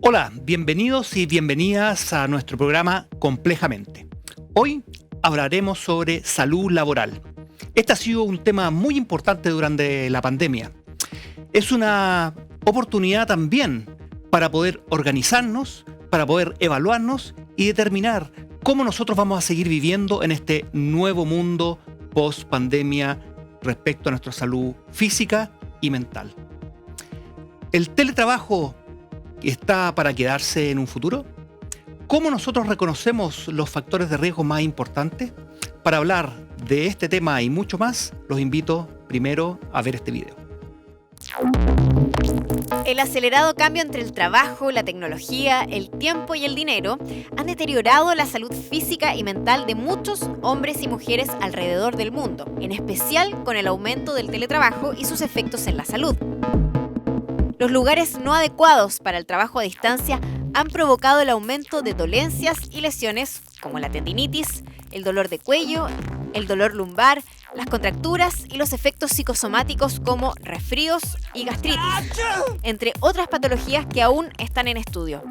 Hola, bienvenidos y bienvenidas a nuestro programa Complejamente. Hoy hablaremos sobre salud laboral. Este ha sido un tema muy importante durante la pandemia. Es una oportunidad también para poder organizarnos, para poder evaluarnos y determinar cómo nosotros vamos a seguir viviendo en este nuevo mundo post-pandemia respecto a nuestra salud física y mental. ¿El teletrabajo está para quedarse en un futuro? ¿Cómo nosotros reconocemos los factores de riesgo más importantes? Para hablar de este tema y mucho más, los invito primero a ver este video. El acelerado cambio entre el trabajo, la tecnología, el tiempo y el dinero han deteriorado la salud física y mental de muchos hombres y mujeres alrededor del mundo, en especial con el aumento del teletrabajo y sus efectos en la salud. Los lugares no adecuados para el trabajo a distancia han provocado el aumento de dolencias y lesiones como la tendinitis, el dolor de cuello, el dolor lumbar, las contracturas y los efectos psicosomáticos como resfríos y gastritis, entre otras patologías que aún están en estudio.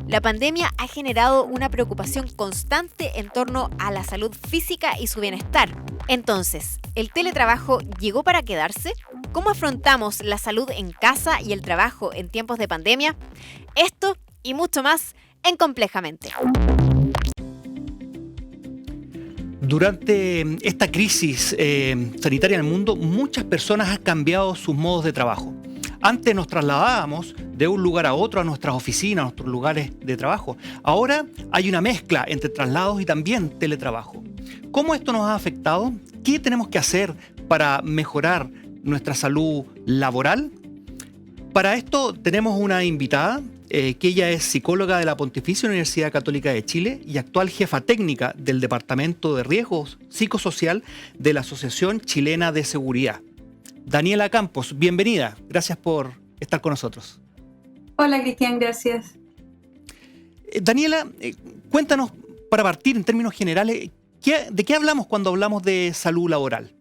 La pandemia ha generado una preocupación constante en torno a la salud física y su bienestar. Entonces, ¿el teletrabajo llegó para quedarse? ¿Cómo afrontamos la salud en casa y el trabajo en tiempos de pandemia? Esto y mucho más en Complejamente. Durante esta crisis sanitaria en el mundo, muchas personas han cambiado sus modos de trabajo. Antes nos trasladábamos de un lugar a otro, a nuestras oficinas, a nuestros lugares de trabajo. Ahora hay una mezcla entre traslados y también teletrabajo. ¿Cómo esto nos ha afectado? ¿Qué tenemos que hacer para mejorar nuestra salud laboral? Para esto tenemos una invitada, que ella es psicóloga de la Pontificia Universidad Católica de Chile y actual jefa técnica del Departamento de Riesgos Psicosocial de la Asociación Chilena de Seguridad. Daniela Campos, bienvenida. Gracias por estar con nosotros. Hola, Cristian, gracias. Daniela, cuéntanos, para partir en términos generales, ¿de qué hablamos cuando hablamos de salud laboral?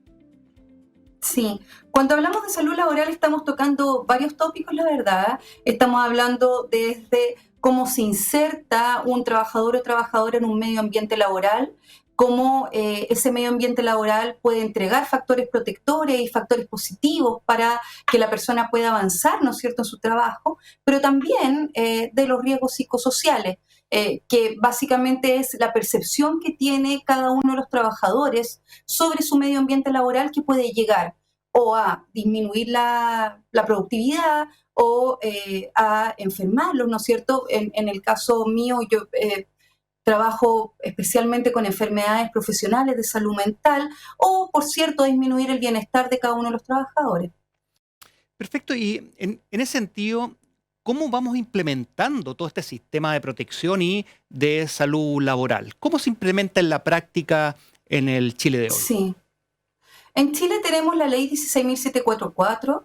Sí, cuando hablamos de salud laboral estamos tocando varios tópicos, la verdad. Estamos hablando desde cómo se inserta un trabajador o trabajadora en un medio ambiente laboral, cómo ese medio ambiente laboral puede entregar factores protectores y factores positivos para que la persona pueda avanzar, ¿no es cierto?, en su trabajo, pero también de los riesgos psicosociales, que básicamente es la percepción que tiene cada uno de los trabajadores sobre su medio ambiente laboral, que puede llegar o a disminuir la productividad o a enfermarlos, ¿no es cierto? En el caso mío, yo trabajo especialmente con enfermedades profesionales de salud mental o, por cierto, disminuir el bienestar de cada uno de los trabajadores. Perfecto, y en ese sentido, ¿cómo vamos implementando todo este sistema de protección y de salud laboral? ¿Cómo se implementa en la práctica en el Chile de hoy? Sí. En Chile tenemos la ley 16.744.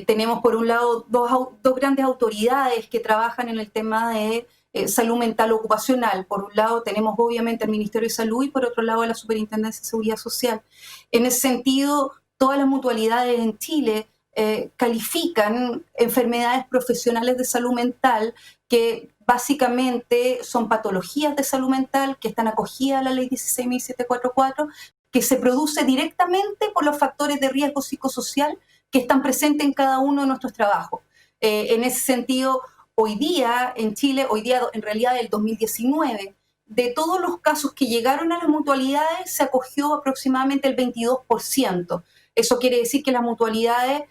Tenemos, por un lado, dos grandes autoridades que trabajan en el tema de salud mental ocupacional. Por un lado tenemos obviamente el Ministerio de Salud y por otro lado la Superintendencia de Seguridad Social. En ese sentido, todas las mutualidades en Chile califican enfermedades profesionales de salud mental que básicamente son patologías de salud mental que están acogidas a la ley 16.744, que se produce directamente por los factores de riesgo psicosocial que están presentes en cada uno de nuestros trabajos. En ese sentido, hoy día en Chile, en realidad del 2019, de todos los casos que llegaron a las mutualidades, se acogió aproximadamente el 22%. Eso quiere decir que las mutualidades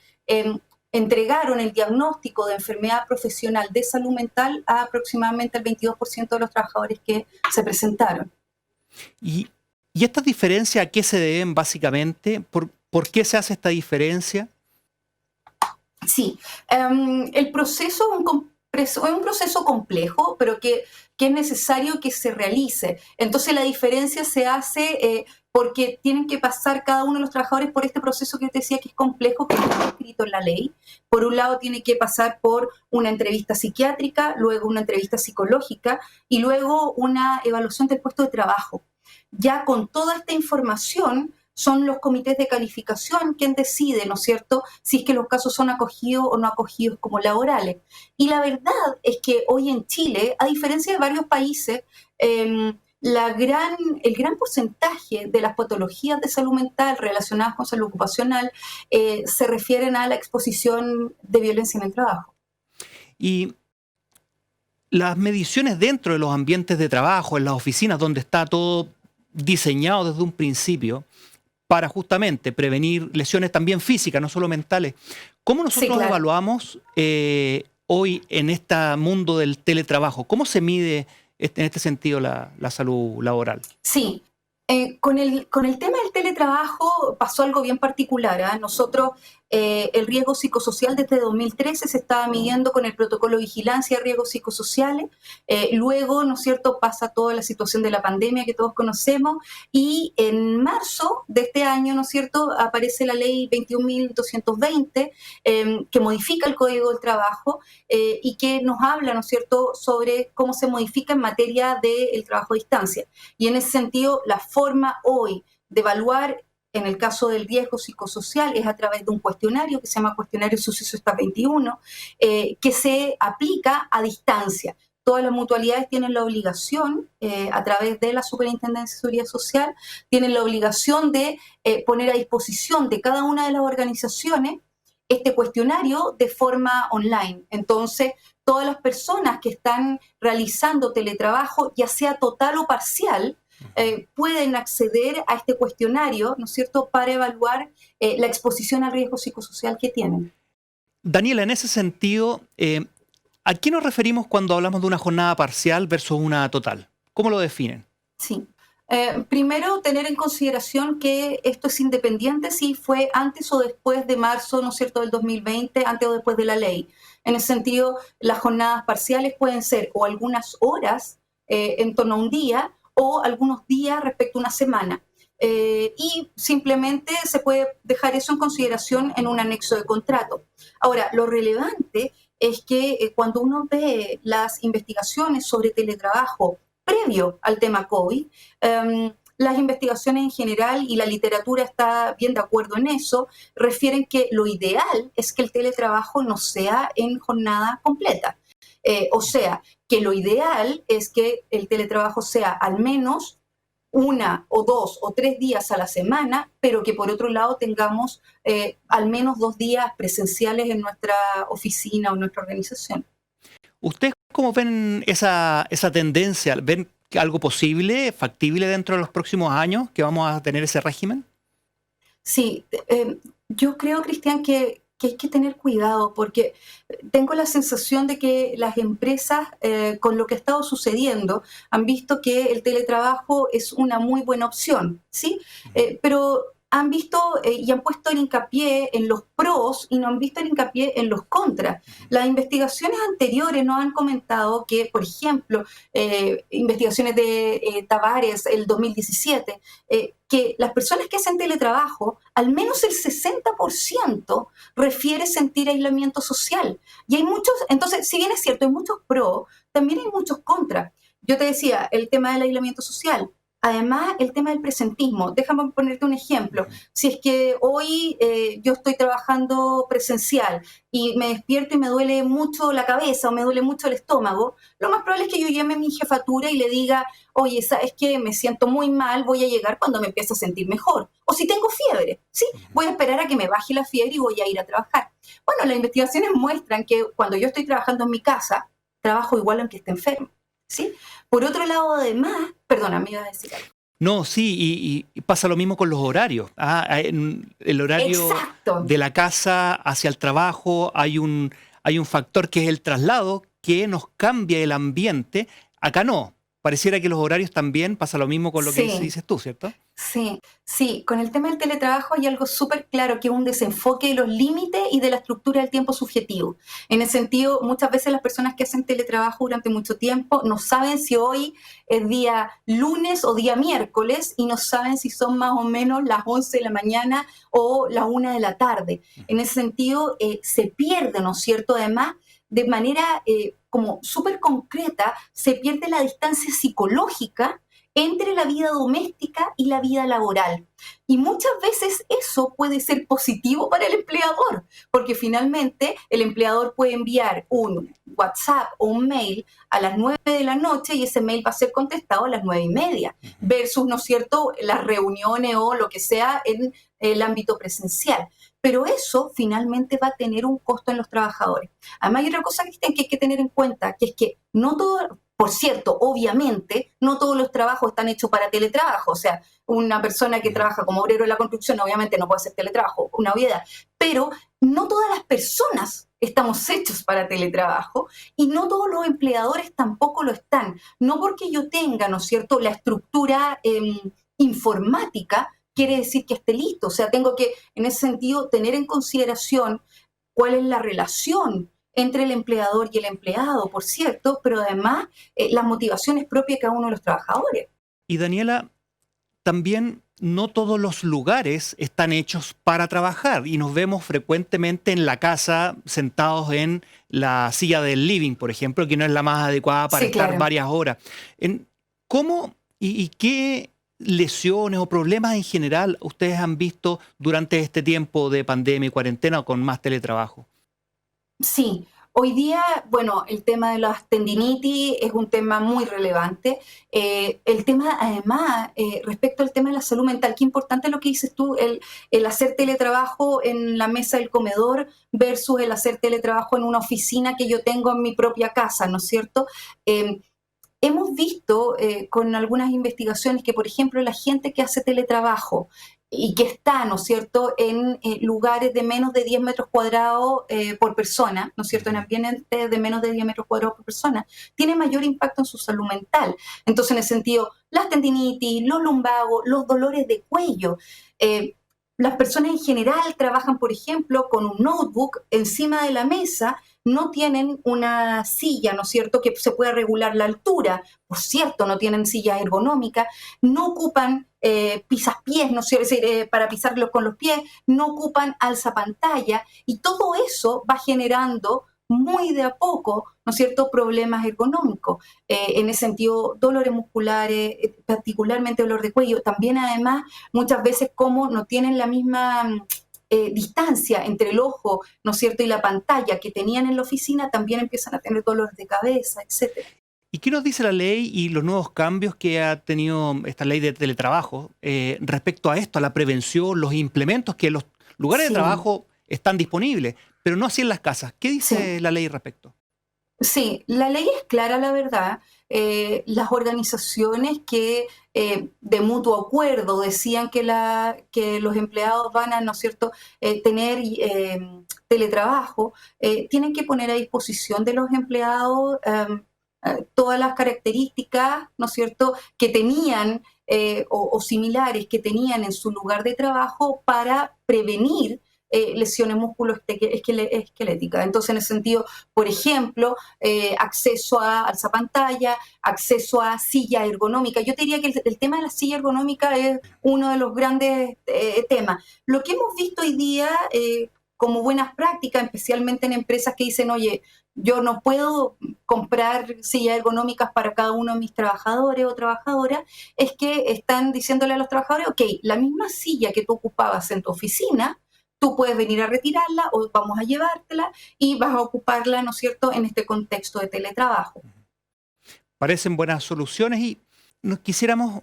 entregaron el diagnóstico de enfermedad profesional de salud mental a aproximadamente el 22% de los trabajadores que se presentaron. ¿Y estas diferencias a qué se deben básicamente? ¿Por qué se hace esta diferencia? Sí, el proceso es un proceso complejo, pero que es necesario que se realice. Entonces la diferencia se hace porque tienen que pasar cada uno de los trabajadores por este proceso que te decía que es complejo, que está escrito en la ley. Por un lado tiene que pasar por una entrevista psiquiátrica, luego una entrevista psicológica y luego una evaluación del puesto de trabajo. Ya con toda esta información son los comités de calificación quien decide, ¿no es cierto?, si es que los casos son acogidos o no acogidos como laborales. Y la verdad es que hoy en Chile, a diferencia de varios países, el gran porcentaje de las patologías de salud mental relacionadas con salud ocupacional se refieren a la exposición de violencia en el trabajo. Y las mediciones dentro de los ambientes de trabajo, en las oficinas, donde está todo diseñado desde un principio para justamente prevenir lesiones también físicas, no solo mentales. ¿Cómo nosotros evaluamos hoy en este mundo del teletrabajo? ¿Cómo se mide en este sentido la salud laboral? Sí. Con el tema del teletrabajo pasó algo bien particular, ¿eh? Nosotros, el riesgo psicosocial desde 2013 se estaba midiendo con el protocolo de vigilancia de riesgos psicosociales. Luego, ¿no es cierto?, pasa toda la situación de la pandemia que todos conocemos y en marzo de este año, ¿no es cierto?, aparece la ley 21.220 que modifica el Código del Trabajo y que nos habla, ¿no es cierto?, sobre cómo se modifica en materia del trabajo a distancia. Y en ese sentido, la forma hoy de evaluar en el caso del riesgo psicosocial es a través de un cuestionario que se llama Cuestionario Suceso Está 21, que se aplica a distancia. Todas las mutualidades tienen la obligación, a través de la Superintendencia de Seguridad Social, tienen la obligación de poner a disposición de cada una de las organizaciones este cuestionario de forma online. Entonces, todas las personas que están realizando teletrabajo, ya sea total o parcial, pueden acceder a este cuestionario, ¿no es cierto?, para evaluar la exposición al riesgo psicosocial que tienen. Daniela, en ese sentido, ¿a qué nos referimos cuando hablamos de una jornada parcial versus una total? ¿Cómo lo definen? Sí. Primero, tener en consideración que esto es independiente si fue antes o después de marzo, ¿no es cierto?, del 2020, antes o después de la ley. En ese sentido, las jornadas parciales pueden ser o algunas horas en torno a un día, o algunos días respecto a una semana. Y simplemente se puede dejar eso en consideración en un anexo de contrato. Ahora, lo relevante es que cuando uno ve las investigaciones sobre teletrabajo previo al tema COVID, las investigaciones en general y la literatura está bien de acuerdo en eso, refieren que lo ideal es que el teletrabajo no sea en jornada completa. O sea, que lo ideal es que el teletrabajo sea al menos 1 o 2 o 3 días a la semana, pero que por otro lado tengamos al menos 2 días presenciales en nuestra oficina o en nuestra organización. ¿Ustedes cómo ven esa tendencia? ¿Ven algo posible, factible dentro de los próximos años que vamos a tener ese régimen? Sí, yo creo, Cristian, que hay que tener cuidado porque tengo la sensación de que las empresas, con lo que ha estado sucediendo, han visto que el teletrabajo es una muy buena opción, ¿sí? Pero han visto y han puesto el hincapié en los pros y no han visto el hincapié en los contras. Las investigaciones anteriores nos han comentado que, por ejemplo, investigaciones de Tavares, el 2017, que las personas que hacen teletrabajo, al menos el 60% refiere sentir aislamiento social. Y hay muchos, entonces, si bien es cierto, hay muchos pros, también hay muchos contras. Yo te decía, el tema del aislamiento social. Además, el tema del presentismo. Déjame ponerte un ejemplo. Si es que hoy yo estoy trabajando presencial y me despierto y me duele mucho la cabeza o me duele mucho el estómago, lo más probable es que yo llame a mi jefatura y le diga, oye, ¿sabes qué? Me siento muy mal, voy a llegar cuando me empiece a sentir mejor. O si tengo fiebre, ¿sí? Voy a esperar a que me baje la fiebre y voy a ir a trabajar. Bueno, las investigaciones muestran que cuando yo estoy trabajando en mi casa, trabajo igual aunque esté enfermo, ¿sí? Por otro lado, además, perdona, me iba a decir algo. No, sí, y pasa lo mismo con los horarios. El horario Exacto. de la casa hacia el trabajo, hay un factor que es el traslado que nos cambia el ambiente. Acá no. Pareciera que los horarios también pasa lo mismo con lo que dices tú, ¿cierto? Sí, con el tema del teletrabajo hay algo súper claro, que es un desenfoque de los límites y de la estructura del tiempo subjetivo. En ese sentido, muchas veces las personas que hacen teletrabajo durante mucho tiempo no saben si hoy es día lunes o día miércoles y no saben si son más o menos las 11 de la mañana o las 1 de la tarde. En ese sentido, se pierde, ¿no es cierto? Además, de manera como súper concreta, se pierde la distancia psicológica entre la vida doméstica y la vida laboral. Y muchas veces eso puede ser positivo para el empleador, porque finalmente el empleador puede enviar un WhatsApp o un mail a las 9 de la noche y ese mail va a ser contestado a las 9:30, versus, ¿no es cierto?, las reuniones o lo que sea en el ámbito presencial. Pero eso finalmente va a tener un costo en los trabajadores. Además, hay otra cosa, Cristian, que hay que tener en cuenta, que es que no todo, por cierto, obviamente, no todos los trabajos están hechos para teletrabajo. O sea, una persona que trabaja como obrero en la construcción obviamente no puede hacer teletrabajo, una obviedad. Pero no todas las personas estamos hechos para teletrabajo y no todos los empleadores tampoco lo están. No porque yo tenga, ¿no es cierto?, la estructura informática, quiere decir que esté listo. O sea, tengo que, en ese sentido, tener en consideración cuál es la relación entre el empleador y el empleado, por cierto, pero además las motivaciones propias de cada uno de los trabajadores. Y Daniela, también no todos los lugares están hechos para trabajar y nos vemos frecuentemente en la casa sentados en la silla del living, por ejemplo, que no es la más adecuada para Sí, estar claro. varias horas. ¿Cómo y qué lesiones o problemas en general ustedes han visto durante este tiempo de pandemia y cuarentena o con más teletrabajo? Sí, hoy día, bueno, el tema de las tendinitis es un tema muy relevante. El tema, además, respecto al tema de la salud mental, qué importante lo que dices tú, el hacer teletrabajo en la mesa del comedor versus el hacer teletrabajo en una oficina que yo tengo en mi propia casa, ¿no es cierto? Hemos visto con algunas investigaciones que, por ejemplo, la gente que hace teletrabajo y que está, ¿no es cierto?, en lugares de menos de 10 metros cuadrados por persona, ¿no es cierto?, en ambientes de menos de 10 metros cuadrados por persona, tiene mayor impacto en su salud mental. Entonces, en ese sentido, las tendinitis, los lumbagos, los dolores de cuello. Las personas en general trabajan, por ejemplo, con un notebook encima de la mesa, no tienen una silla, ¿no es cierto?, que se pueda regular la altura. Por cierto, no tienen sillas ergonómicas, no ocupan pisapiés, ¿no es cierto?, es decir, para pisarlos con los pies, no ocupan alzapantalla, y todo eso va generando muy de a poco, ¿no es cierto?, problemas ergonómicos. En ese sentido, dolores musculares, particularmente dolor de cuello. También, además, muchas veces como no tienen la misma distancia entre el ojo, ¿no es cierto?, y la pantalla que tenían en la oficina, también empiezan a tener dolores de cabeza, etcétera. ¿Y qué nos dice la ley y los nuevos cambios que ha tenido esta ley de teletrabajo respecto a esto, a la prevención, los implementos que en los lugares de Sí, trabajo están disponibles, pero no así en las casas? ¿Qué sí. dice la ley respecto? Sí, la ley es clara, la verdad. Las organizaciones que de mutuo acuerdo decían que los empleados van a, ¿no es cierto?, tener teletrabajo, tienen que poner a disposición de los empleados todas las características, ¿no es cierto?, que tenían o similares que tenían en su lugar de trabajo para prevenir lesiones musculoesqueléticas. Entonces, en ese sentido, por ejemplo, acceso a alzapantalla, acceso a silla ergonómica. Yo te diría que el tema de la silla ergonómica es uno de los grandes temas. Lo que hemos visto hoy día como buenas prácticas, especialmente en empresas que dicen, oye, yo no puedo comprar sillas ergonómicas para cada uno de mis trabajadores o trabajadoras, es que están diciéndole a los trabajadores, ok, la misma silla que tú ocupabas en tu oficina, tú puedes venir a retirarla o vamos a llevártela y vas a ocuparla, ¿no es cierto?, en este contexto de teletrabajo. Parecen buenas soluciones y nos quisiéramos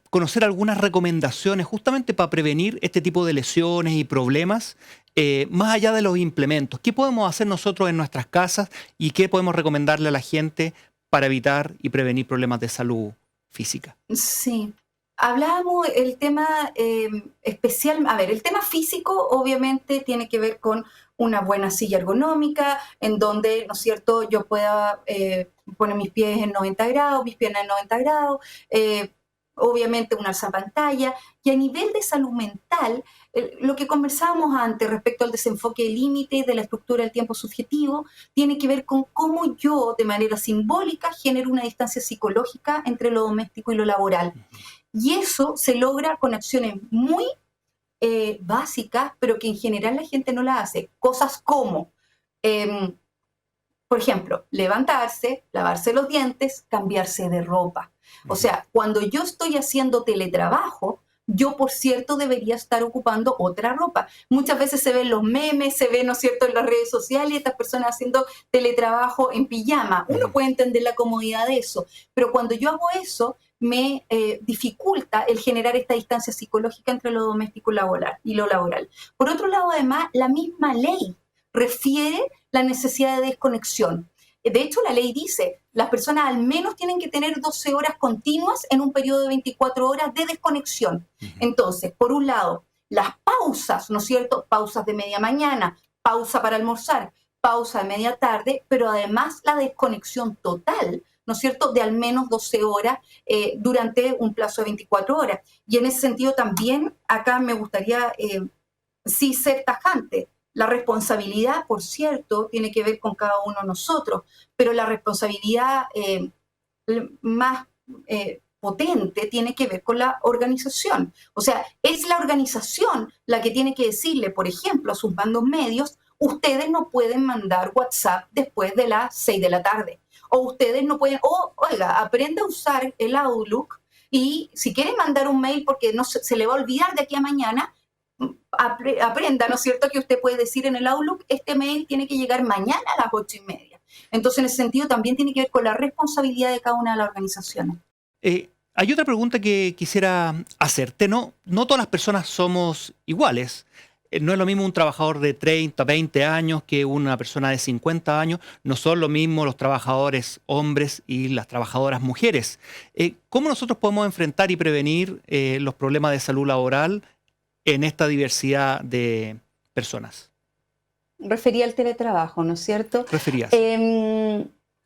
conocer algunas recomendaciones justamente para prevenir este tipo de lesiones y problemas, más allá de los implementos. ¿Qué podemos hacer nosotros en nuestras casas y qué podemos recomendarle a la gente para evitar y prevenir problemas de salud física? Sí. Hablábamos el tema especial, a ver, el tema físico obviamente tiene que ver con una buena silla ergonómica, en donde, ¿no es cierto?, yo pueda poner mis pies en 90 grados, mis piernas en 90 grados, obviamente una alzapantalla, y a nivel de salud mental, lo que conversábamos antes respecto al desenfoque de límites, de la estructura del tiempo subjetivo, tiene que ver con cómo yo, de manera simbólica, genero una distancia psicológica entre lo doméstico y lo laboral. Y eso se logra con acciones muy básicas, pero que en general la gente no las hace. Cosas como Por ejemplo, levantarse, lavarse los dientes, cambiarse de ropa. O sea, cuando yo estoy haciendo teletrabajo, yo, por cierto, debería estar ocupando otra ropa. Muchas veces se ven los memes, se ve, ¿no es cierto?, en las redes sociales, estas personas haciendo teletrabajo en pijama. Uno puede entender la comodidad de eso, pero cuando yo hago eso, me dificulta el generar esta distancia psicológica entre lo doméstico y lo laboral. Por otro lado, además, la misma ley refiere la necesidad de desconexión. De hecho, la ley dice, las personas al menos tienen que tener 12 horas continuas en un periodo de 24 horas de desconexión. Entonces, por un lado, las pausas, ¿no es cierto? Pausas de media mañana, pausa para almorzar, pausa de media tarde, pero además la desconexión total, ¿no es cierto?, de al menos 12 horas durante un plazo de 24 horas. Y en ese sentido también, acá me gustaría sí ser tajante. La responsabilidad, por cierto, tiene que ver con cada uno de nosotros, pero la responsabilidad más potente tiene que ver con la organización. O sea, es la organización la que tiene que decirle, por ejemplo, a sus mandos medios, ustedes no pueden mandar WhatsApp después de las 6 de la tarde. O ustedes no pueden, oiga, aprenda a usar el Outlook y si quiere mandar un mail porque no se le va a olvidar de aquí a mañana, aprenda, ¿no es cierto?, que usted puede decir en el Outlook, este mail tiene que llegar mañana a las 8:30. Entonces, en ese sentido, también tiene que ver con la responsabilidad de cada una de las organizaciones. Hay otra pregunta que quisiera hacerte. No todas las personas somos iguales. No es lo mismo un trabajador de 30, 20 años que una persona de 50 años. No son lo mismo los trabajadores hombres y las trabajadoras mujeres. ¿Cómo nosotros podemos enfrentar y prevenir los problemas de salud laboral en esta diversidad de personas? Refería al teletrabajo, ¿no es cierto? Referías.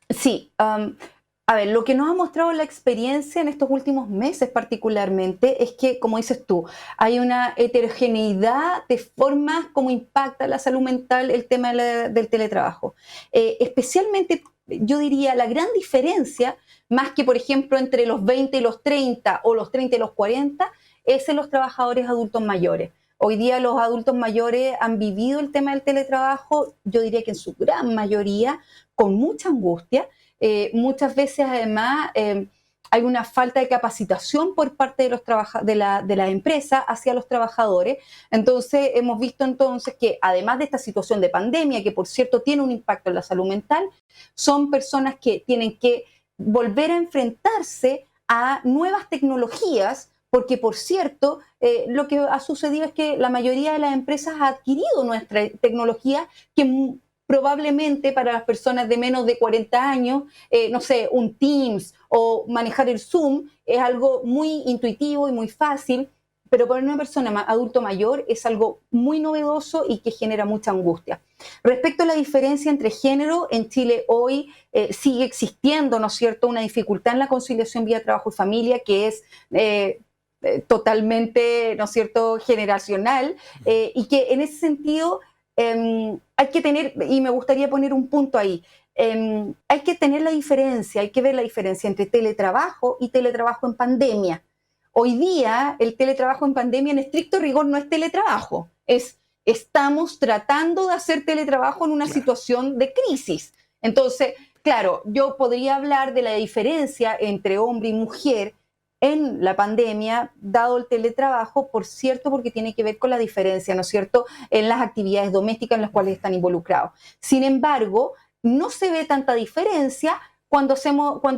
Sí. A ver, lo que nos ha mostrado la experiencia en estos últimos meses particularmente es que, como dices tú, hay una heterogeneidad de formas como impacta la salud mental el tema del teletrabajo. Especialmente, yo diría, la gran diferencia, más que por ejemplo entre los 20 y los 30 o los 30 y los 40, es en los trabajadores adultos mayores. Hoy día los adultos mayores han vivido el tema del teletrabajo, yo diría que en su gran mayoría, con mucha angustia. Muchas veces además hay una falta de capacitación por parte de la empresa hacia los trabajadores. Entonces hemos visto entonces que además de esta situación de pandemia, que por cierto tiene un impacto en la salud mental, son personas que tienen que volver a enfrentarse a nuevas tecnologías, porque por cierto, lo que ha sucedido es que la mayoría de las empresas ha adquirido nuestra tecnología que probablemente para las personas de menos de 40 años, no sé, un Teams o manejar el Zoom es algo muy intuitivo y muy fácil, pero para una persona adulto mayor es algo muy novedoso y que genera mucha angustia. Respecto a la diferencia entre género, en Chile hoy sigue existiendo, ¿no es cierto?, una dificultad en la conciliación vía trabajo y familia que es totalmente, ¿no es cierto?, generacional, y que en ese sentido hay que tener, y me gustaría poner un punto ahí, hay que tener la diferencia, hay que ver la diferencia entre teletrabajo y teletrabajo en pandemia. Hoy día el teletrabajo en pandemia en estricto rigor no es teletrabajo, estamos tratando de hacer teletrabajo en una situación de crisis. Entonces, claro, yo podría hablar de la diferencia entre hombre y mujer en la pandemia, dado el teletrabajo, por cierto, porque tiene que ver con la diferencia, ¿no es cierto?, en las actividades domésticas en las cuales están involucrados. Sin embargo, no se ve tanta diferencia cuando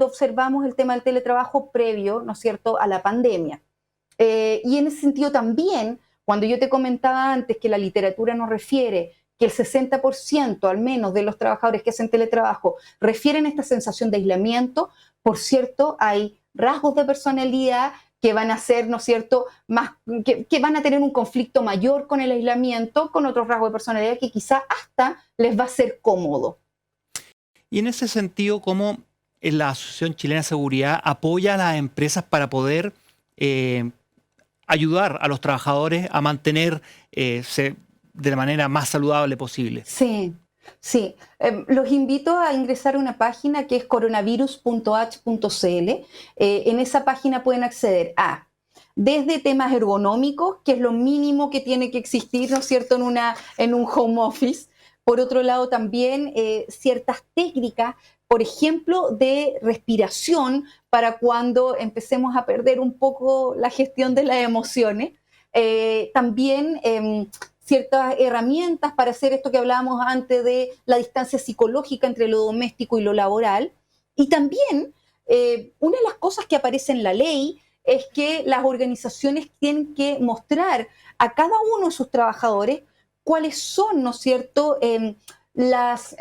observamos el tema del teletrabajo previo, ¿no es cierto?, a la pandemia. Y en ese sentido también, cuando yo te comentaba antes que la literatura nos refiere que el 60% al menos de los trabajadores que hacen teletrabajo refieren a esta sensación de aislamiento, por cierto, hay rasgos de personalidad que van a ser, ¿no es cierto?, que van a tener un conflicto mayor con el aislamiento, con otros rasgos de personalidad que quizá hasta les va a ser cómodo. Y en ese sentido, ¿cómo la Asociación Chilena de Seguridad apoya a las empresas para poder ayudar a los trabajadores a mantenerse de la manera más saludable posible? Sí. Los invito a ingresar a una página que es coronavirus.h.cl. En esa página pueden acceder a desde temas ergonómicos, que es lo mínimo que tiene que existir, ¿no es cierto?, en un home office, Por otro lado, también ciertas técnicas, por ejemplo, de respiración para cuando empecemos a perder un poco la gestión de las emociones. También ciertas herramientas para hacer esto que hablábamos antes de la distancia psicológica entre lo doméstico y lo laboral. Y también una de las cosas que aparece en la ley es que las organizaciones tienen que mostrar a cada uno de sus trabajadores cuáles son, ¿no es cierto?, las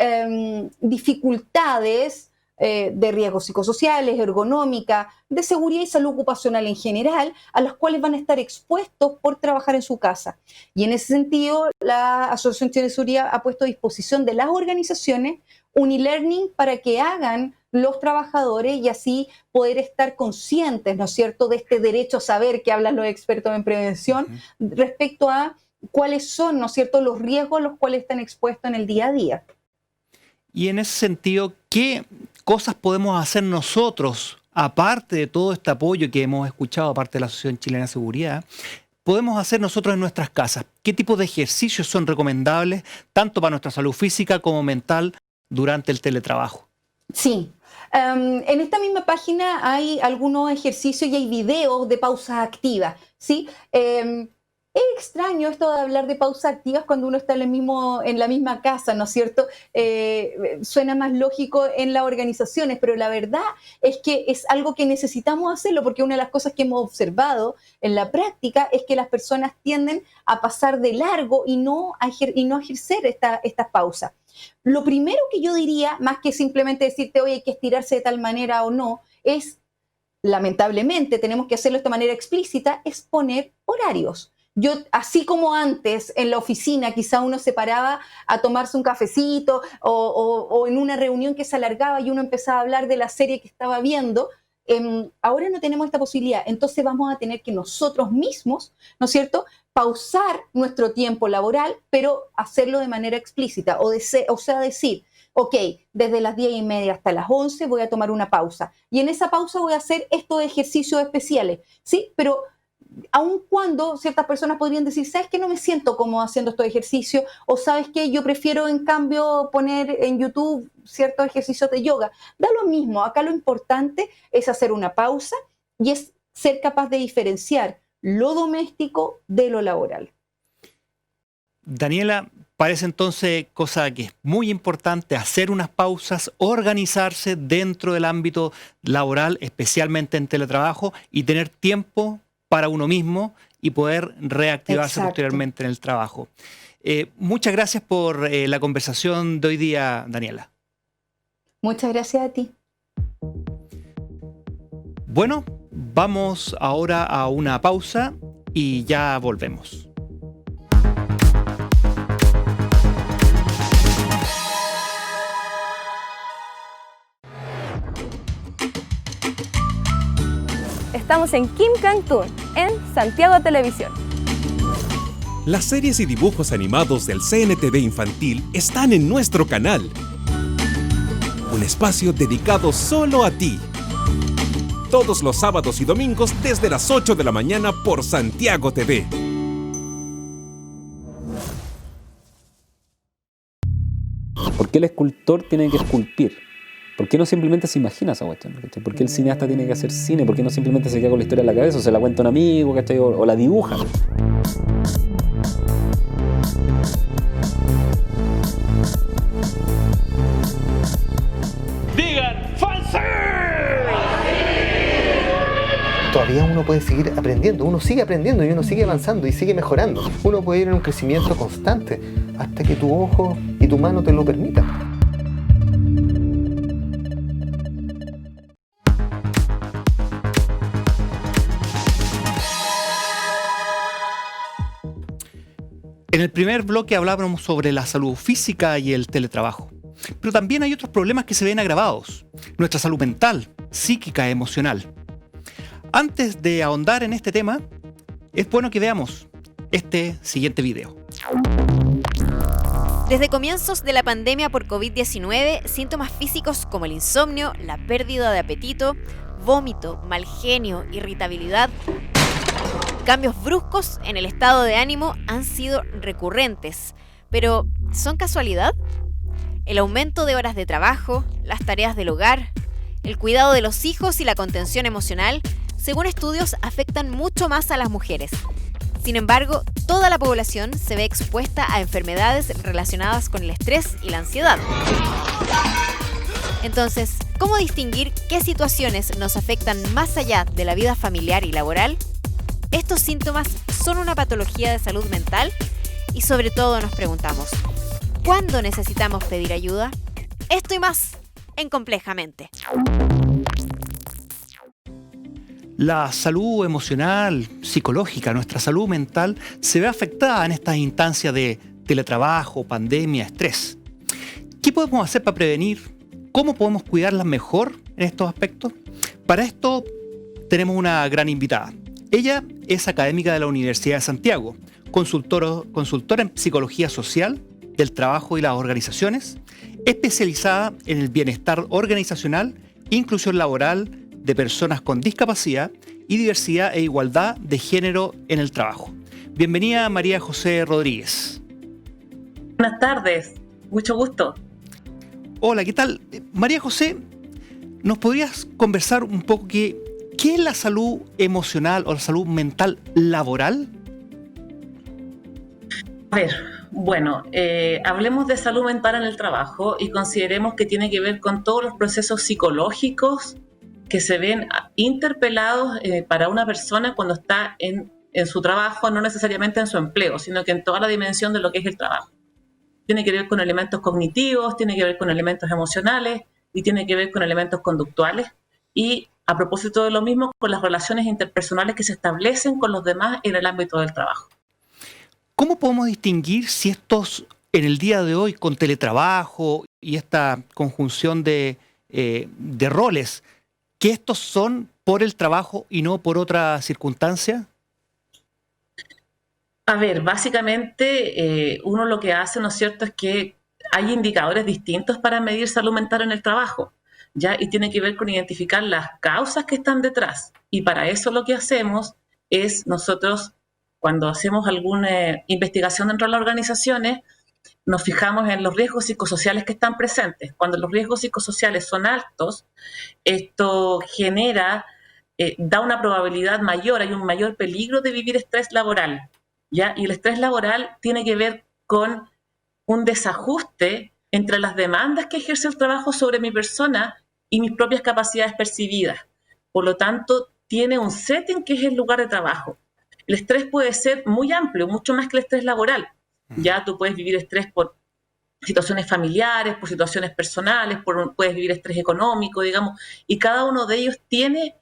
dificultades de riesgos psicosociales, ergonómica, de seguridad y salud ocupacional en general, a las cuales van a estar expuestos por trabajar en su casa. Y en ese sentido, la Asociación Chilena de Seguridad ha puesto a disposición de las organizaciones un e-learning para que hagan los trabajadores y así poder estar conscientes, ¿no es cierto?, de este derecho a saber que hablan los expertos en prevención respecto a cuáles son, ¿no es cierto?, los riesgos a los cuales están expuestos en el día a día. Y en ese sentido, ¿qué cosas podemos hacer nosotros, aparte de todo este apoyo que hemos escuchado, aparte de la Asociación Chilena de Seguridad, podemos hacer nosotros en nuestras casas? ¿Qué tipo de ejercicios son recomendables, tanto para nuestra salud física como mental, durante el teletrabajo? Sí. En esta misma página hay algunos ejercicios y hay videos de pausas activas, ¿sí? Es extraño esto de hablar de pausas activas cuando uno está en la misma casa, ¿no es cierto? Suena más lógico en las organizaciones, pero la verdad es que es algo que necesitamos hacerlo porque una de las cosas que hemos observado en la práctica es que las personas tienden a pasar de largo y no a ejercer estas pausas. Lo primero que yo diría, más que simplemente decirte, oye, hay que estirarse de tal manera o no, es, lamentablemente, tenemos que hacerlo de esta manera explícita, es poner horarios. Yo, así como antes en la oficina quizá uno se paraba a tomarse un cafecito o en una reunión que se alargaba y uno empezaba a hablar de la serie que estaba viendo, ahora no tenemos esta posibilidad. Entonces vamos a tener que nosotros mismos, ¿no es cierto?, pausar nuestro tiempo laboral, pero hacerlo de manera explícita. O sea, decir, ok, desde las 10:30 hasta las 11 voy a tomar una pausa. Y en esa pausa voy a hacer estos ejercicios especiales, ¿sí? Pero aun cuando ciertas personas podrían decir, ¿sabes qué? No me siento cómodo haciendo estos ejercicios, o ¿sabes qué? Yo prefiero en cambio poner en YouTube ciertos ejercicios de yoga. Da lo mismo, acá lo importante es hacer una pausa y es ser capaz de diferenciar lo doméstico de lo laboral. Daniela, parece entonces cosa que es muy importante hacer unas pausas, organizarse dentro del ámbito laboral, especialmente en teletrabajo, y tener tiempo para uno mismo y poder reactivarse posteriormente en el trabajo. Muchas gracias por la conversación de hoy día, Daniela. Muchas gracias a ti. Bueno, vamos ahora a una pausa y ya volvemos. Estamos en Kim Cantún, en Santiago Televisión. Las series y dibujos animados del CNTV infantil están en nuestro canal. Un espacio dedicado solo a ti. Todos los sábados y domingos desde las 8 de la mañana por Santiago TV. ¿Por qué el escultor tiene que esculpir? ¿Por qué no simplemente se imagina esa cuestión? ¿Por qué el cineasta tiene que hacer cine? ¿Por qué no simplemente se queda con la historia en la cabeza o se la cuenta un amigo, ¿cachai? O la dibuja? ¡Digan falso! Todavía uno puede seguir aprendiendo, uno sigue aprendiendo y uno sigue avanzando y sigue mejorando. Uno puede ir en un crecimiento constante hasta que tu ojo y tu mano te lo permitan. En el primer bloque hablábamos sobre la salud física y el teletrabajo. Pero también hay otros problemas que se ven agravados. Nuestra salud mental, psíquica, emocional. Antes de ahondar en este tema, es bueno que veamos este siguiente video. Desde comienzos de la pandemia por COVID-19, síntomas físicos como el insomnio, la pérdida de apetito, vómito, mal genio, irritabilidad, cambios bruscos en el estado de ánimo han sido recurrentes. Pero, ¿son casualidad? El aumento de horas de trabajo, las tareas del hogar, el cuidado de los hijos y la contención emocional, según estudios, afectan mucho más a las mujeres. Sin embargo, toda la población se ve expuesta a enfermedades relacionadas con el estrés y la ansiedad. Entonces, ¿cómo distinguir qué situaciones nos afectan más allá de la vida familiar y laboral? ¿Estos síntomas son una patología de salud mental? Y sobre todo nos preguntamos, ¿cuándo necesitamos pedir ayuda? Esto y más en Complejamente. La salud emocional, psicológica, nuestra salud mental se ve afectada en estas instancias de teletrabajo, pandemia, estrés. ¿Qué podemos hacer para prevenir? ¿Cómo podemos cuidarlas mejor en estos aspectos? Para esto tenemos una gran invitada. Ella es académica de la Universidad de Santiago, consultora en psicología social, del trabajo y las organizaciones, especializada en el bienestar organizacional, inclusión laboral de personas con discapacidad y diversidad e igualdad de género en el trabajo. Bienvenida, María José Rodríguez. Buenas tardes, mucho gusto. Hola, ¿qué tal? María José, ¿nos podrías conversar un poco qué es la salud emocional o la salud mental laboral? A ver, bueno, hablemos de salud mental en el trabajo y consideremos que tiene que ver con todos los procesos psicológicos que se ven interpelados para una persona cuando está en su trabajo, no necesariamente en su empleo, sino que en toda la dimensión de lo que es el trabajo. Tiene que ver con elementos cognitivos, tiene que ver con elementos emocionales y tiene que ver con elementos conductuales. Y a propósito de lo mismo, con las relaciones interpersonales que se establecen con los demás en el ámbito del trabajo. ¿Cómo podemos distinguir si estos, en el día de hoy, con teletrabajo y esta conjunción de roles, que estos son por el trabajo y no por otra circunstancia? A ver, básicamente uno lo que hace, ¿no es cierto?, es que hay indicadores distintos para medir salud mental en el trabajo, ¿ya? Y tiene que ver con identificar las causas que están detrás. Y para eso lo que hacemos es nosotros, cuando hacemos alguna investigación dentro de las organizaciones, nos fijamos en los riesgos psicosociales que están presentes. Cuando los riesgos psicosociales son altos, esto genera, da una probabilidad mayor, hay un mayor peligro de vivir estrés laboral, ¿ya? Y el estrés laboral tiene que ver con un desajuste entre las demandas que ejerce el trabajo sobre mi persona y mis propias capacidades percibidas. Por lo tanto, tiene un setting que es el lugar de trabajo. El estrés puede ser muy amplio, mucho más que el estrés laboral. Ya tú puedes vivir estrés por situaciones familiares, por situaciones personales, puedes vivir estrés económico, digamos, y cada uno de ellos tiene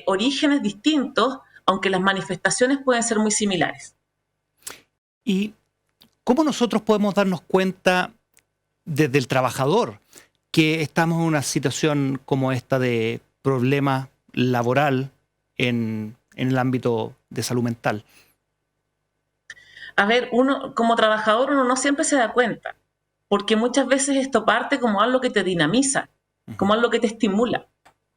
orígenes distintos, aunque las manifestaciones pueden ser muy similares. ¿Y cómo nosotros podemos darnos cuenta desde el trabajador que estamos en una situación como esta de problema laboral en el ámbito de salud mental? A ver, uno como trabajador uno no siempre se da cuenta, porque muchas veces esto parte como algo que te dinamiza, como algo que te estimula,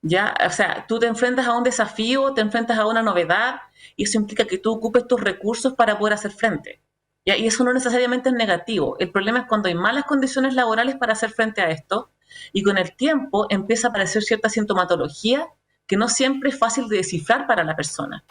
¿ya? O sea, tú te enfrentas a un desafío, te enfrentas a una novedad, y eso implica que tú ocupes tus recursos para poder hacer frente, ¿ya? Y eso no necesariamente es negativo. El problema es cuando hay malas condiciones laborales para hacer frente a esto, y con el tiempo empieza a aparecer cierta sintomatología que no siempre es fácil de descifrar para la persona,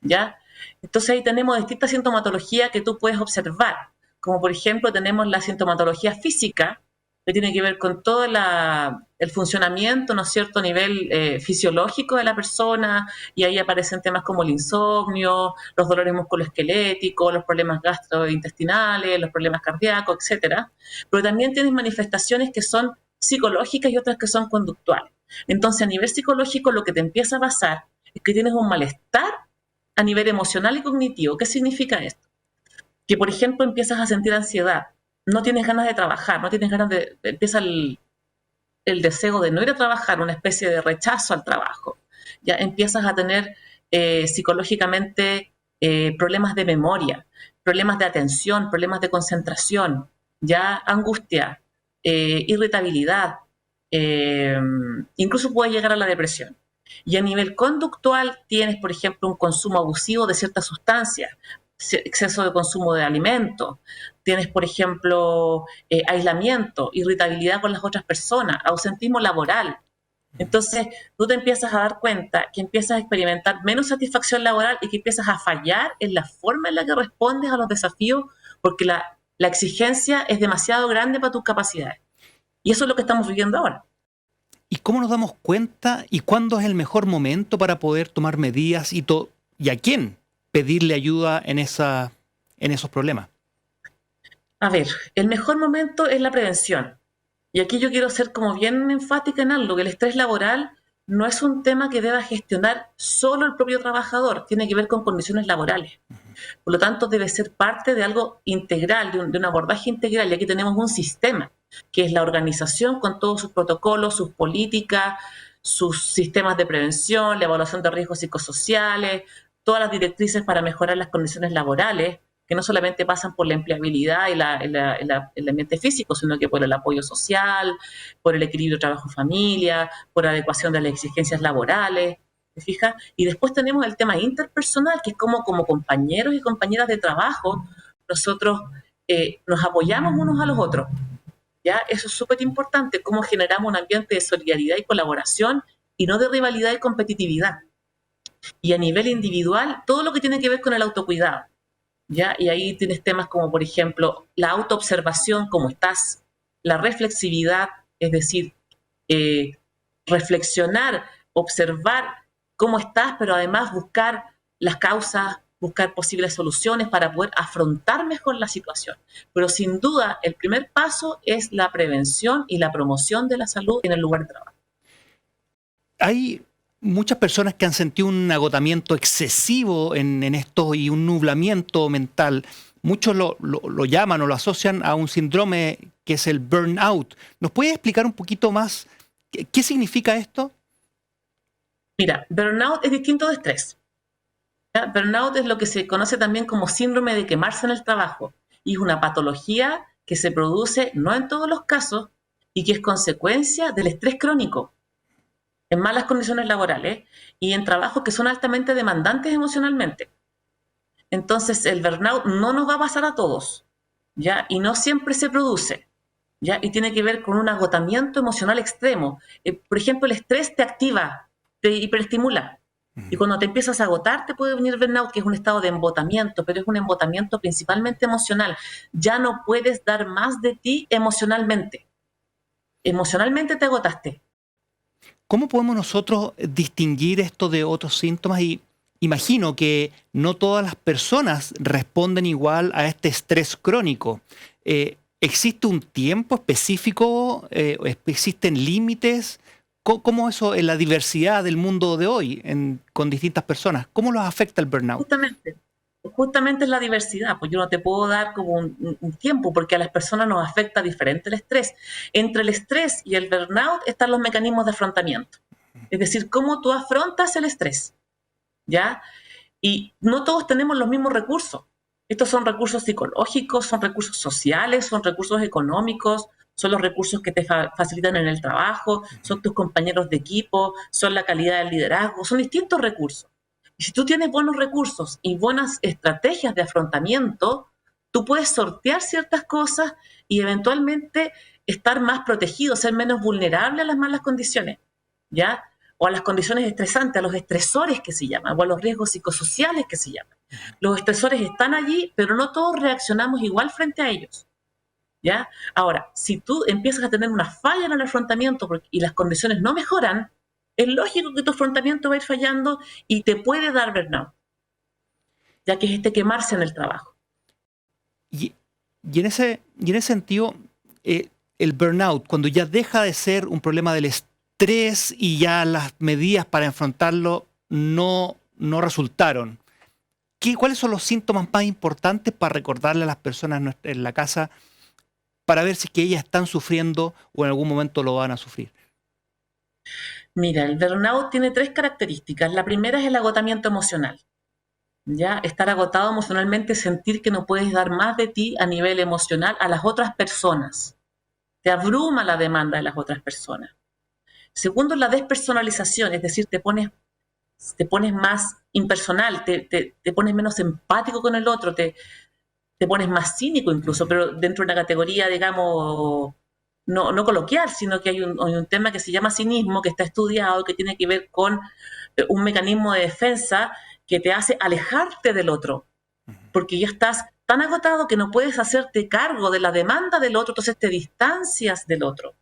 ¿ya? Entonces ahí tenemos distintas sintomatologías que tú puedes observar, como por ejemplo tenemos la sintomatología física, que tiene que ver con todo el funcionamiento, ¿no es cierto?, a nivel fisiológico de la persona, y ahí aparecen temas como el insomnio, los dolores musculoesqueléticos, los problemas gastrointestinales, los problemas cardíacos, etcétera. Pero también tienes manifestaciones que son psicológicas y otras que son conductuales. Entonces, a nivel psicológico, lo que te empieza a pasar es que tienes un malestar a nivel emocional y cognitivo. ¿Qué significa esto? Que, por ejemplo, empiezas a sentir ansiedad, no tienes ganas de trabajar, no tienes ganas empieza el deseo de no ir a trabajar, una especie de rechazo al trabajo. Ya empiezas a tener psicológicamente problemas de memoria, problemas de atención, problemas de concentración, ya angustia, irritabilidad, incluso puede llegar a la depresión. Y a nivel conductual tienes, por ejemplo, un consumo abusivo de ciertas sustancias, exceso de consumo de alimentos, tienes, por ejemplo, aislamiento, irritabilidad con las otras personas, ausentismo laboral. Entonces, tú te empiezas a dar cuenta que empiezas a experimentar menos satisfacción laboral y que empiezas a fallar en la forma en la que respondes a los desafíos porque la exigencia es demasiado grande para tus capacidades. Y eso es lo que estamos viviendo ahora. ¿Y cómo nos damos cuenta y cuándo es el mejor momento para poder tomar medidas y a quién pedirle ayuda en esos problemas? A ver, el mejor momento es la prevención. Y aquí yo quiero ser como bien enfática en algo, que el estrés laboral no es un tema que deba gestionar solo el propio trabajador, tiene que ver con condiciones laborales. Por lo tanto, debe ser parte de algo integral, de un abordaje integral. Y aquí tenemos un sistema, que es la organización con todos sus protocolos, sus políticas, sus sistemas de prevención, la evaluación de riesgos psicosociales, todas las directrices para mejorar las condiciones laborales, que no solamente pasan por la empleabilidad y el ambiente físico, sino que por el apoyo social, por el equilibrio trabajo-familia, por la adecuación de las exigencias laborales, ¿te fijas? Y después tenemos el tema interpersonal, que es como compañeros y compañeras de trabajo, nosotros nos apoyamos unos a los otros, ¿ya? Eso es súper importante, cómo generamos un ambiente de solidaridad y colaboración y no de rivalidad y competitividad. Y a nivel individual, todo lo que tiene que ver con el autocuidado, ¿ya? Y ahí tienes temas como, por ejemplo, la autoobservación, cómo estás, la reflexividad, es decir, reflexionar, observar cómo estás, pero además buscar las causas, buscar posibles soluciones para poder afrontar mejor la situación. Pero sin duda, el primer paso es la prevención y la promoción de la salud en el lugar de trabajo. Hay muchas personas que han sentido un agotamiento excesivo en esto y un nublamiento mental. Muchos lo llaman o lo asocian a un síndrome que es el burnout. ¿Nos puede explicar un poquito más qué significa esto? Mira, burnout es distinto de estrés. ¿Ya? Burnout es lo que se conoce también como síndrome de quemarse en el trabajo. Y es una patología que se produce no en todos los casos y que es consecuencia del estrés crónico, en malas condiciones laborales y en trabajos que son altamente demandantes emocionalmente. Entonces, el burnout no nos va a pasar a todos, ¿ya? Y no siempre se produce, ¿ya? Y tiene que ver con un agotamiento emocional extremo. Por ejemplo, el estrés te activa, te hiperestimula. Y cuando te empiezas a agotar, te puede venir burnout, que es un estado de embotamiento, pero es un embotamiento principalmente emocional. Ya no puedes dar más de ti emocionalmente. Emocionalmente te agotaste. ¿Cómo podemos nosotros distinguir esto de otros síntomas? Y imagino que no todas las personas responden igual a este estrés crónico. ¿Existe un tiempo específico? ¿Existen límites? ¿Cómo eso en la diversidad del mundo de hoy, con distintas personas? ¿Cómo los afecta el burnout? Justamente es la diversidad, pues yo no te puedo dar como un tiempo, porque a las personas nos afecta diferente el estrés. Entre el estrés y el burnout están los mecanismos de afrontamiento. Es decir, cómo tú afrontas el estrés, ¿ya? Y no todos tenemos los mismos recursos. Estos son recursos psicológicos, son recursos sociales, son recursos económicos, son los recursos que te facilitan en el trabajo, son tus compañeros de equipo, son la calidad del liderazgo, son distintos recursos. Y si tú tienes buenos recursos y buenas estrategias de afrontamiento, tú puedes sortear ciertas cosas y eventualmente estar más protegido, ser menos vulnerable a las malas condiciones, ¿ya? O a las condiciones estresantes, a los estresores que se llaman, o a los riesgos psicosociales que se llaman. Los estresores están allí, pero no todos reaccionamos igual frente a ellos, ¿ya? Ahora, si tú empiezas a tener una falla en el afrontamiento y las condiciones no mejoran, es lógico que tu afrontamiento va a ir fallando y te puede dar burnout, ya que es quemarse en el trabajo. Y en ese sentido, el burnout, cuando ya deja de ser un problema del estrés y ya las medidas para enfrentarlo no resultaron, ¿cuáles son los síntomas más importantes para recordarle a las personas en la casa para ver si es que ellas están sufriendo o en algún momento lo van a sufrir? Mira, el burnout tiene 3 características. La primera es el agotamiento emocional. ¿Ya? Estar agotado emocionalmente, sentir que no puedes dar más de ti a nivel emocional a las otras personas. Te abruma la demanda de las otras personas. Segundo, la despersonalización, es decir, te pones más impersonal, te pones menos empático con el otro, te pones más cínico incluso, pero dentro de una categoría, digamos, no coloquial, sino que hay un tema que se llama cinismo, que está estudiado, que tiene que ver con un mecanismo de defensa que te hace alejarte del otro, porque ya estás tan agotado que no puedes hacerte cargo de la demanda del otro, entonces te distancias del otro.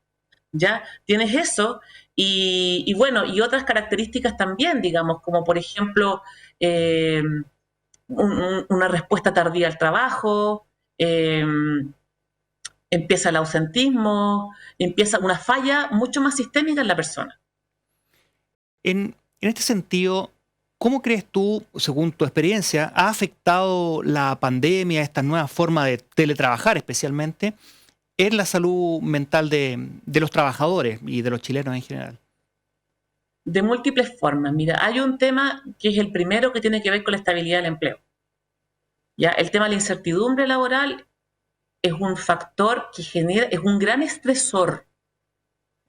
¿Ya? Tienes eso y bueno, y otras características también, digamos, como por ejemplo una respuesta tardía al trabajo, empieza el ausentismo, empieza una falla mucho más sistémica en la persona. En este sentido, ¿cómo crees tú, según tu experiencia, ha afectado la pandemia, esta nueva forma de teletrabajar especialmente, en la salud mental de los trabajadores y de los chilenos en general? De múltiples formas. Mira, hay un tema que es el primero que tiene que ver con la estabilidad del empleo. ¿Ya? El tema de la incertidumbre laboral es un factor que genera, es un gran estresor.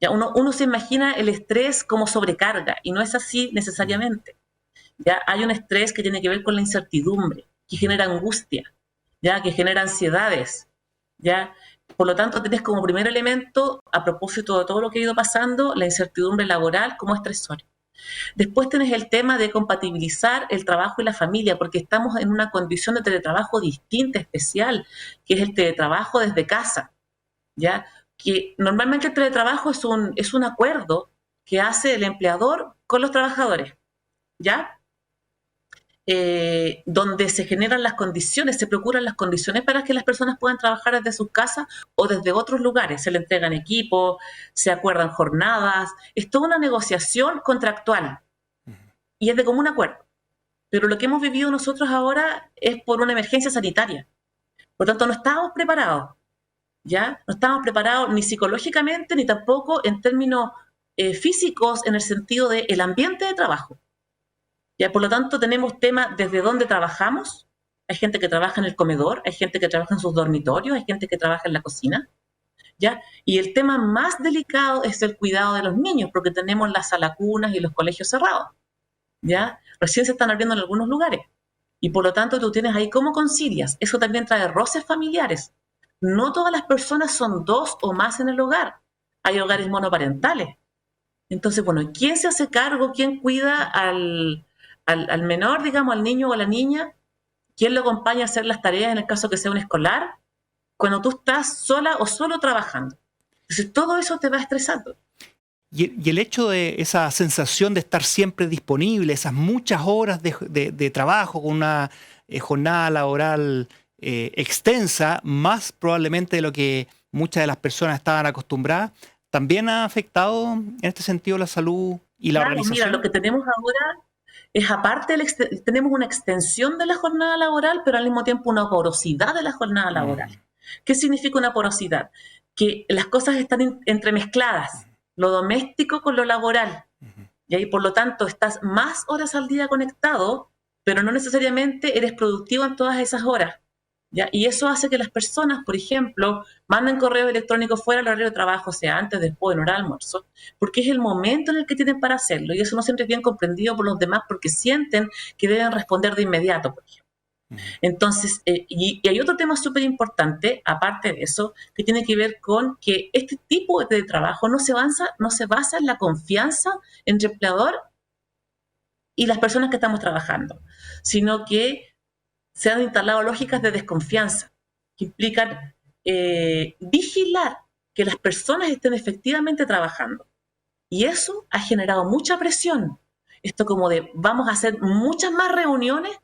¿Ya? Uno se imagina el estrés como sobrecarga y no es así necesariamente. ¿Ya? Hay un estrés que tiene que ver con la incertidumbre, que genera angustia, ¿ya? Que genera ansiedades. ¿Ya? Por lo tanto, tienes como primer elemento, a propósito de todo lo que ha ido pasando, la incertidumbre laboral como estresor. Después tienes el tema de compatibilizar el trabajo y la familia, porque estamos en una condición de teletrabajo distinta, especial, que es el teletrabajo desde casa, ¿ya? Que normalmente el teletrabajo es un acuerdo que hace el empleador con los trabajadores, ¿ya? Donde se generan las condiciones, se procuran las condiciones para que las personas puedan trabajar desde sus casas o desde otros lugares. Se le entregan equipos, se acuerdan jornadas, es toda una negociación contractual y es de común acuerdo. Pero lo que hemos vivido nosotros ahora es por una emergencia sanitaria. Por lo tanto, no estábamos preparados, ¿ya? No estábamos preparados ni psicológicamente ni tampoco en términos físicos en el sentido del ambiente de trabajo. ¿Ya? Por lo tanto, tenemos temas desde dónde trabajamos. Hay gente que trabaja en el comedor, hay gente que trabaja en sus dormitorios, hay gente que trabaja en la cocina. ¿Ya? Y el tema más delicado es el cuidado de los niños, porque tenemos las salacunas y los colegios cerrados. ¿Ya? Recién se están abriendo en algunos lugares. Y por lo tanto, tú tienes ahí cómo concilias. Eso también trae roces familiares. No todas las personas son dos o más en el hogar. Hay hogares monoparentales. Entonces, bueno, ¿quién se hace cargo? ¿Quién cuida al menor, digamos, al niño o a la niña? ¿Quién lo acompaña a hacer las tareas en el caso que sea un escolar? Cuando tú estás sola o solo trabajando. Entonces, todo eso te va estresando. Y el hecho de esa sensación de estar siempre disponible, esas muchas horas de trabajo con una jornada laboral extensa, más probablemente de lo que muchas de las personas estaban acostumbradas, ¿también ha afectado en este sentido la salud y la organización? Mira, lo que tenemos ahora es aparte, tenemos una extensión de la jornada laboral, pero al mismo tiempo una porosidad de la jornada laboral. ¿Qué significa una porosidad? Que las cosas están entremezcladas, lo doméstico con lo laboral. Y ahí, por lo tanto, estás más horas al día conectado, pero no necesariamente eres productivo en todas esas horas. ¿Ya? Y eso hace que las personas, por ejemplo, manden correo electrónico fuera del horario de trabajo, sea antes, después, en hora de almuerzo, porque es el momento en el que tienen para hacerlo, y eso no siempre es bien comprendido por los demás porque sienten que deben responder de inmediato, por ejemplo. Entonces, y hay otro tema súper importante, aparte de eso, que tiene que ver con que este tipo de trabajo no se basa en la confianza entre empleador y las personas que estamos trabajando, sino que se han instalado lógicas de desconfianza que implican vigilar que las personas estén efectivamente trabajando. Y eso ha generado mucha presión. Esto como de vamos a hacer muchas más reuniones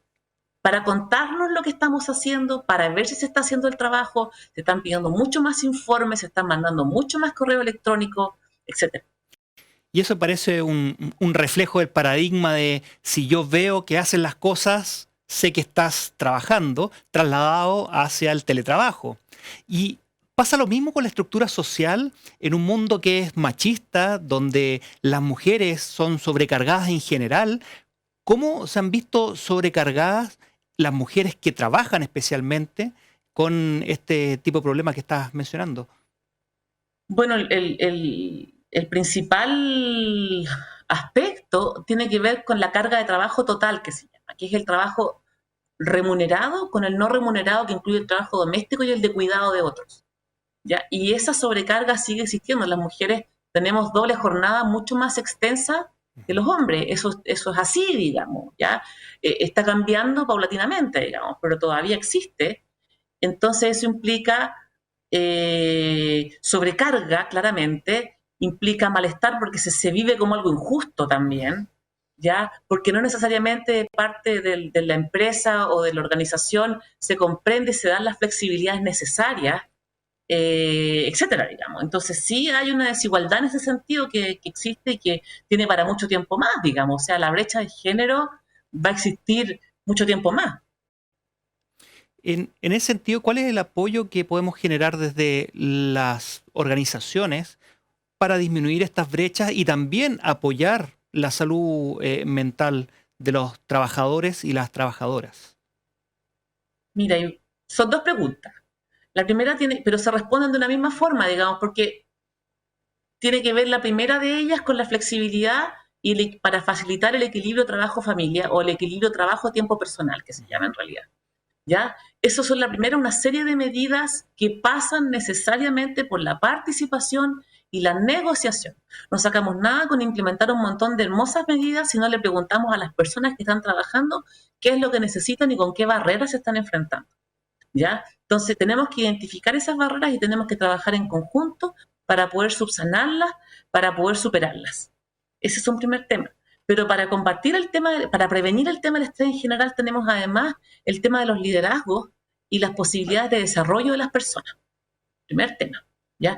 para contarnos lo que estamos haciendo, para ver si se está haciendo el trabajo, se están pidiendo mucho más informes, se están mandando mucho más correo electrónico, etc. Y eso parece un reflejo del paradigma de si yo veo que hacen las cosas, sé que estás trabajando, trasladado hacia el teletrabajo. Y pasa lo mismo con la estructura social en un mundo que es machista, donde las mujeres son sobrecargadas en general. ¿Cómo se han visto sobrecargadas las mujeres que trabajan especialmente con este tipo de problemas que estás mencionando? Bueno, el principal aspecto tiene que ver con la carga de trabajo total que se llama, que es el trabajo remunerado con el no remunerado, que incluye el trabajo doméstico y el de cuidado de otros, ¿ya? Y esa sobrecarga sigue existiendo. Las mujeres tenemos doble jornada mucho más extensa que los hombres. Eso es así, digamos, ¿ya? Está cambiando paulatinamente, digamos, pero todavía existe. Entonces eso implica sobrecarga, claramente, implica malestar porque se vive como algo injusto también, ¿ya? Porque no necesariamente parte de la empresa o de la organización se comprende y se dan las flexibilidades necesarias, etcétera, digamos. Entonces sí hay una desigualdad en ese sentido que existe y que tiene para mucho tiempo más, digamos. O sea, la brecha de género va a existir mucho tiempo más. En ese sentido, ¿cuál es el apoyo que podemos generar desde las organizaciones para disminuir estas brechas y también apoyar la salud mental de los trabajadores y las trabajadoras? Mira, son dos preguntas. La primera pero se responden de una misma forma, digamos, porque tiene que ver la primera de ellas con la flexibilidad y para facilitar el equilibrio trabajo-familia o el equilibrio trabajo-tiempo personal, que se llama en realidad, ¿ya? Eso son la primera, una serie de medidas que pasan necesariamente por la participación y la negociación. No sacamos nada con implementar un montón de hermosas medidas si no le preguntamos a las personas que están trabajando qué es lo que necesitan y con qué barreras se están enfrentando, ¿ya? Entonces tenemos que identificar esas barreras y tenemos que trabajar en conjunto para poder subsanarlas, para poder superarlas. Ese es un primer tema. Pero para combatir el tema, para prevenir el tema del estrés en general, tenemos además el tema de los liderazgos y las posibilidades de desarrollo de las personas. Primer tema, ¿ya?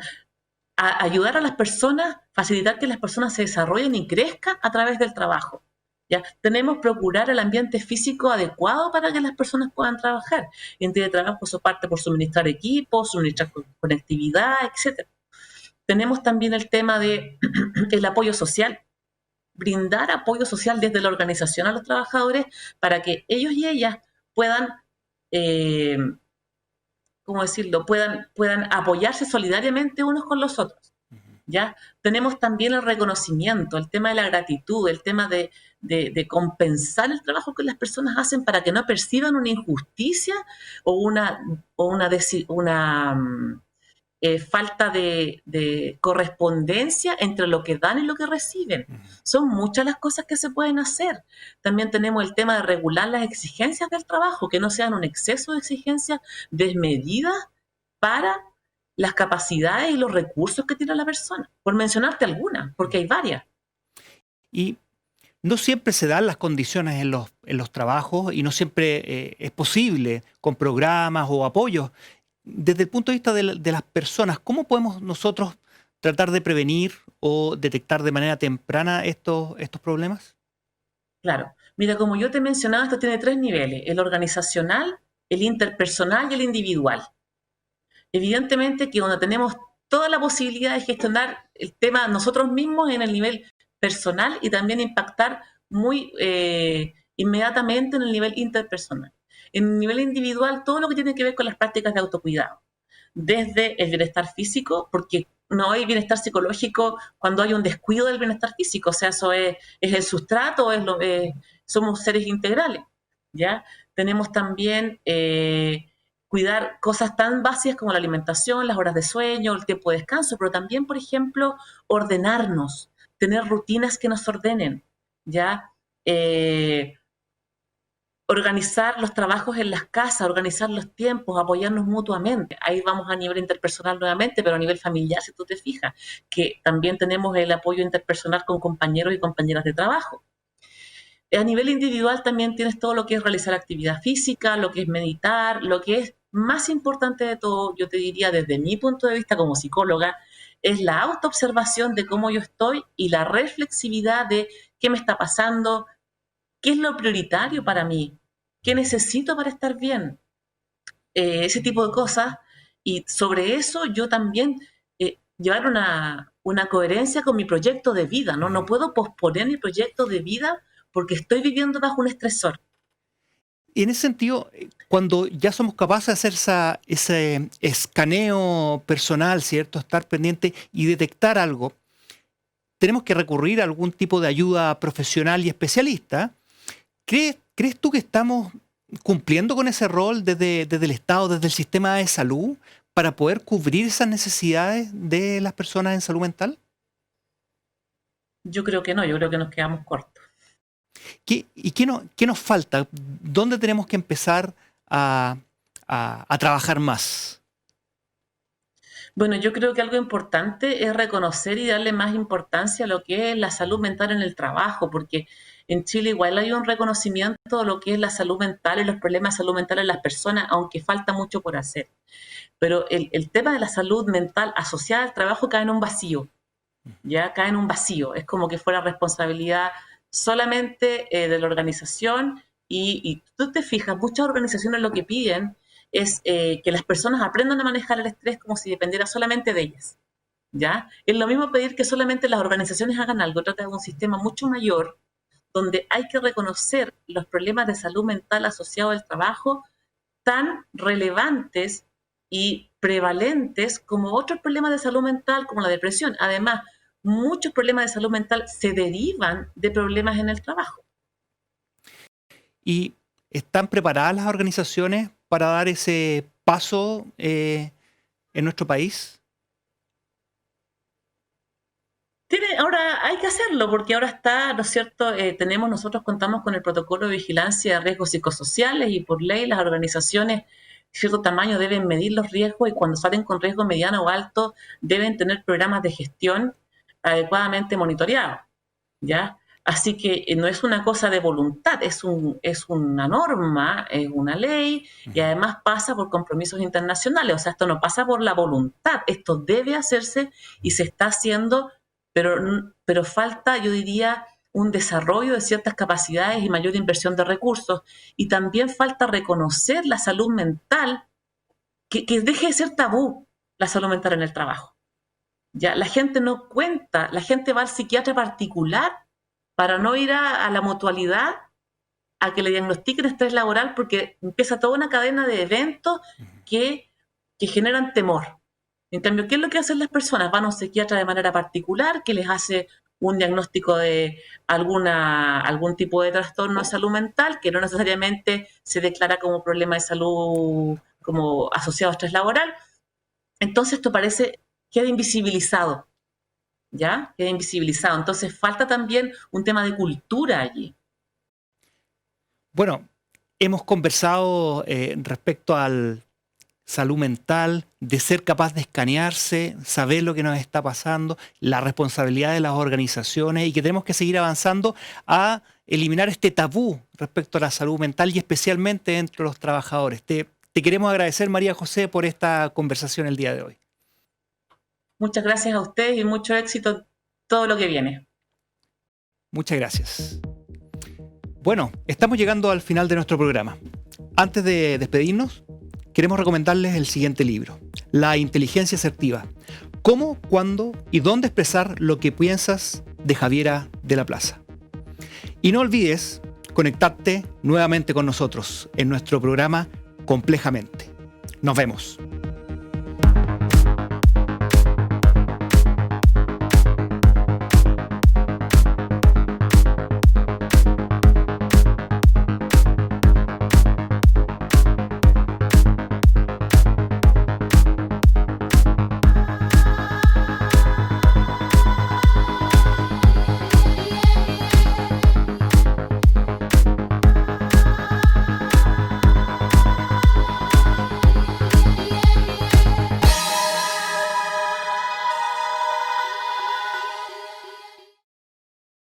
Ayudar a las personas, facilitar que las personas se desarrollen y crezcan a través del trabajo, ¿ya? Tenemos que procurar el ambiente físico adecuado para que las personas puedan trabajar. En teletrabajo eso parte por suministrar equipos, suministrar conectividad, etc. Tenemos también el tema del apoyo social. Brindar apoyo social desde la organización a los trabajadores para que ellos y ellas puedan, ¿cómo decirlo?, puedan apoyarse solidariamente unos con los otros, ¿ya? Tenemos también el reconocimiento, el tema de la gratitud, el tema de compensar el trabajo que las personas hacen para que no perciban una injusticia o una falta de correspondencia entre lo que dan y lo que reciben. Son muchas las cosas que se pueden hacer. También tenemos el tema de regular las exigencias del trabajo, que no sean un exceso de exigencias desmedidas para las capacidades y los recursos que tiene la persona. Por mencionarte algunas, porque hay varias. Y no siempre se dan las condiciones en los trabajos y no siempre es posible con programas o apoyos. Desde el punto de vista de las personas, ¿cómo podemos nosotros tratar de prevenir o detectar de manera temprana estos problemas? Claro. Mira, como yo te mencionaba, esto tiene 3 niveles: el organizacional, el interpersonal y el individual. Evidentemente que cuando tenemos toda la posibilidad de gestionar el tema nosotros mismos en el nivel personal y también impactar muy inmediatamente en el nivel interpersonal. En el nivel individual, todo lo que tiene que ver con las prácticas de autocuidado, desde el bienestar físico, porque no hay bienestar psicológico cuando hay un descuido del bienestar físico, o sea, eso es el sustrato, somos seres integrales, ¿ya? Tenemos también cuidar cosas tan básicas como la alimentación, las horas de sueño, el tiempo de descanso, pero también, por ejemplo, ordenarnos, tener rutinas que nos ordenen, ¿ya? Organizar los trabajos en las casas, organizar los tiempos, apoyarnos mutuamente. Ahí vamos a nivel interpersonal nuevamente, pero a nivel familiar, si tú te fijas, que también tenemos el apoyo interpersonal con compañeros y compañeras de trabajo. A nivel individual también tienes todo lo que es realizar actividad física, lo que es meditar, lo que es más importante de todo, yo te diría desde mi punto de vista como psicóloga, es la autoobservación de cómo yo estoy y la reflexividad de qué me está pasando, qué es lo prioritario para mí, qué necesito para estar bien, ese tipo de cosas. Y sobre eso yo también llevar una coherencia con mi proyecto de vida, ¿no? No puedo posponer mi proyecto de vida porque estoy viviendo bajo un estresor. Y en ese sentido, cuando ya somos capaces de hacer ese escaneo personal, ¿cierto? Estar pendiente y detectar algo, tenemos que recurrir a algún tipo de ayuda profesional y especialista. ¿Crees tú que estamos cumpliendo con ese rol desde el Estado, desde el sistema de salud, para poder cubrir esas necesidades de las personas en salud mental? Yo creo que no, yo creo que nos quedamos cortos. ¿Qué nos falta? ¿Dónde tenemos que empezar a trabajar más? Bueno, yo creo que algo importante es reconocer y darle más importancia a lo que es la salud mental en el trabajo, porque en Chile igual hay un reconocimiento de lo que es la salud mental y los problemas de salud mental en las personas, aunque falta mucho por hacer. Pero el tema de la salud mental asociada al trabajo cae en un vacío, ya cae en un vacío. Es como que fuera responsabilidad solamente de la organización y tú te fijas, muchas organizaciones lo que piden es que las personas aprendan a manejar el estrés como si dependiera solamente de ellas, ¿ya? Es lo mismo pedir que solamente las organizaciones hagan algo, trata de un sistema mucho mayor donde hay que reconocer los problemas de salud mental asociados al trabajo tan relevantes y prevalentes como otros problemas de salud mental, como la depresión. Además, muchos problemas de salud mental se derivan de problemas en el trabajo. ¿Y están preparadas las organizaciones para dar ese paso en nuestro país? Ahora hay que hacerlo, porque ahora está, ¿no es cierto? Nosotros contamos con el protocolo de vigilancia de riesgos psicosociales y por ley las organizaciones de cierto tamaño deben medir los riesgos y cuando salen con riesgo mediano o alto deben tener programas de gestión adecuadamente monitoreados, ¿ya? Así que no es una cosa de voluntad, es una norma, es una ley y además pasa por compromisos internacionales. O sea, esto no pasa por la voluntad, esto debe hacerse y se está haciendo, pero falta, yo diría, un desarrollo de ciertas capacidades y mayor inversión de recursos. Y también falta reconocer la salud mental, que deje de ser tabú la salud mental en el trabajo. Ya, la gente no cuenta, la gente va al psiquiatra particular para no ir a la mutualidad a que le diagnostiquen estrés laboral porque empieza toda una cadena de eventos que generan temor. En cambio, ¿qué es lo que hacen las personas? Van a un psiquiatra de manera particular que les hace un diagnóstico de algún tipo de trastorno de salud mental que no necesariamente se declara como problema de salud como asociado a estrés laboral. Entonces esto queda invisibilizado. ¿Ya? Queda invisibilizado. Entonces falta también un tema de cultura allí. Bueno, hemos conversado respecto al salud mental, de ser capaz de escanearse, saber lo que nos está pasando, la responsabilidad de las organizaciones y que tenemos que seguir avanzando a eliminar este tabú respecto a la salud mental y especialmente entre los trabajadores. Te queremos agradecer, María José, por esta conversación el día de hoy. Muchas gracias a ustedes y mucho éxito en todo lo que viene. Muchas gracias. Bueno, estamos llegando al final de nuestro programa. Antes de despedirnos, queremos recomendarles el siguiente libro, La inteligencia asertiva. ¿Cómo, cuándo y dónde expresar lo que piensas? De Javiera de la Plaza. Y no olvides conectarte nuevamente con nosotros en nuestro programa Complejamente. Nos vemos.